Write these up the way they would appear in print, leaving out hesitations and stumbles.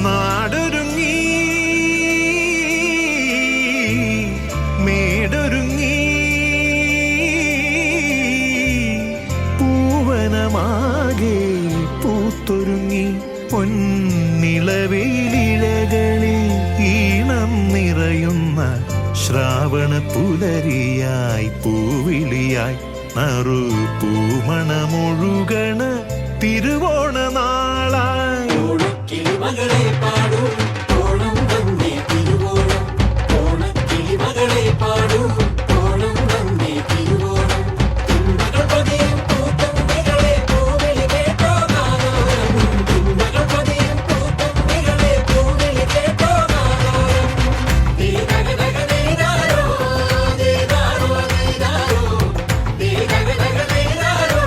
നാടൊരുങ്ങി മേടൊരുങ്ങി പൂവനമാകെ പൂത്തൊരുങ്ങി പൊന്നിളവെയിലിഴകളിൽ ഈണം നിറയുന്ന ശ്രാവണ പുലരിയായി പൂവിളിയായി നറു പൂമണമൊഴുകണ തിരുവോണ നാളായി മകളെ പാടൂ ഓണം വന്നേ തിരുവോണം ഓണക്കിളി മകളെ പാടൂ ഓണം വന്നേ തിരുവോണം തുമ്പകൾ പതിയും പൂത്തമ്മികളെ പൂവിളി കേട്ടോ നാദോരം തുമ്പകൾ പതിയും പൂത്തമ്മികളെ പൂവിളി കേട്ടോ നാദോരം ദീദഗദഗ ദീദാരോ ദീദാരോ ദീദാരോ ദീദഗദഗ ദീദാരോ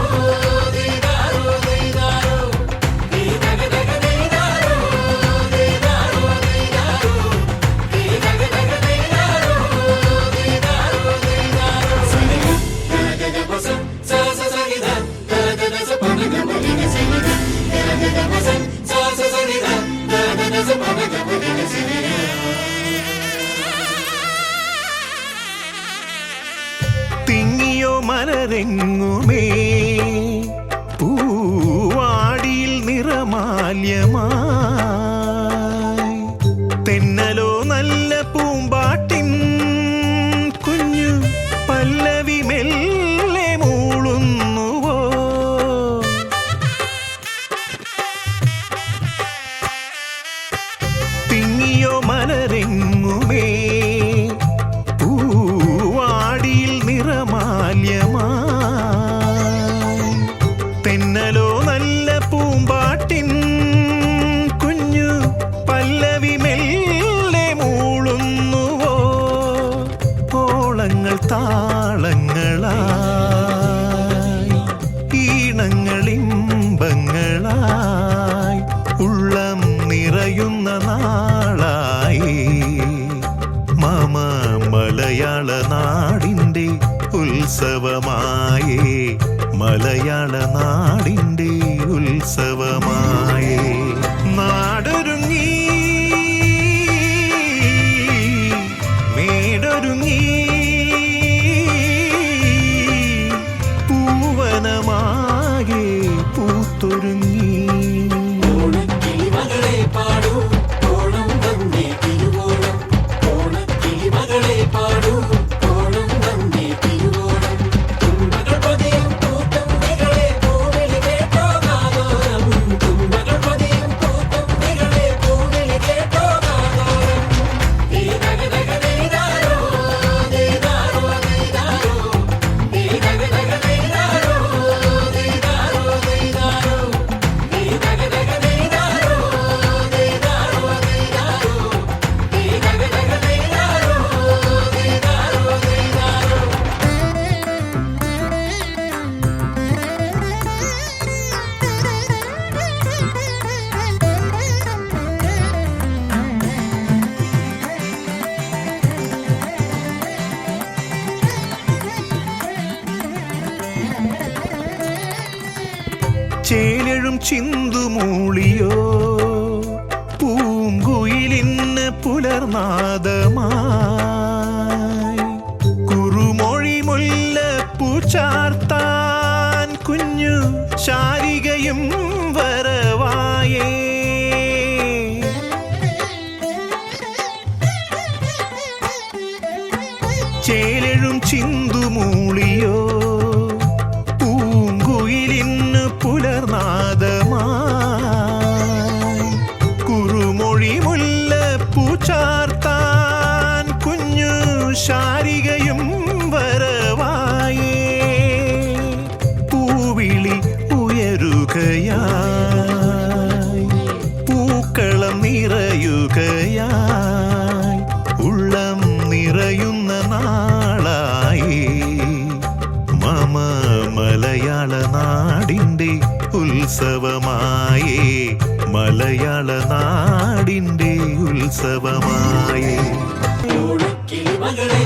ദീദാരോ ദീദാരോ ദീദഗദഗ തിങ്ങിയോ മലരെങ്ങുമേ പൂവാടിയിൽ നിറമാല്യമായി തെന്നലോ നല്ല പൂമ്പാട്ടിൻ കുഞ്ഞു പല്ലവി മെല്ലെ മൂളുന്നുവോ തിങ്ങിയോ മലരെങ്ങുമേ പൂവാടിയിൽ നിറമാല്യമായി തെന്നലോ നല്ല പൂമ്പാട്ടിൻ കുഞ്ഞു പല്ലവി മെല്ലെ മൂളുന്നുവോ ഓളങ്ങൾ താളങ്ങളായി ഈണങ്ങളിമ്പങ്ങളായി ഉള്ളം നിറയുന്ന നാളായി മമ മലയാള നാടിൻ്റെ ഉത്സവമായേ മലയാള നാടിൻ്റെ ഉത്സവമായേ നാടൊരുങ്ങി മേടൊരുങ്ങി പൂവനമാകെ പൂത്തൊരുങ്ങി ഓണക്കിളി മകളെ പാടൂ ഓണം വന്നേ തിരുവോണം ഓണക്കിളി മകളെ പാടൂ ഓണം വന്നേ തിരുവോണം തുമ്പകൾ പതിയും പൂത്തമ്മികളെ പൂവിളി കേട്ടോ നാദോരം തുമ്പകൾ പതിയും പൂത്തമ്മികളെ പൂവിളി കേട്ടോ നാദോരം ദീദഗദഗ ദീദാരോ ദീദാരോ ദീദാരോ ദീദഗദഗ ദീദാരോ ദീദാരോ ദീദാരോ ദീദഗദഗ ദീദാരോ ദീദാരോ ദീദാരോ ദീദഗദഗ ദീദാരോ ദീദാരോ ദീദാരോ ചേലഴും ചിന്തുമൂളിയോ പൂങ്കുയിലിന്ന് പുലർനാദമായി കുറുമൊഴി മുല്ലപ്പൂ ചാർത്താൻ കുഞ്ഞു ശാരികയും വരവായേ ചേലഴും ചിന്തുമൂളിയോ പൂങ്കുയിലിന്ന് പുലർനാദമായി കുറുമൊഴി മുല്ലപ്പൂ ചാർത്താൻ കുഞ്ഞു ശാരികയും വരവായേ പൂവിളി ഉയരുകയായി പൂക്കളം നിറയുകയായി ഉത്സവമായേ മലയാള നാടിൻ്റെ ഉത്സവമായേ ഓണക്കിളിമകളെ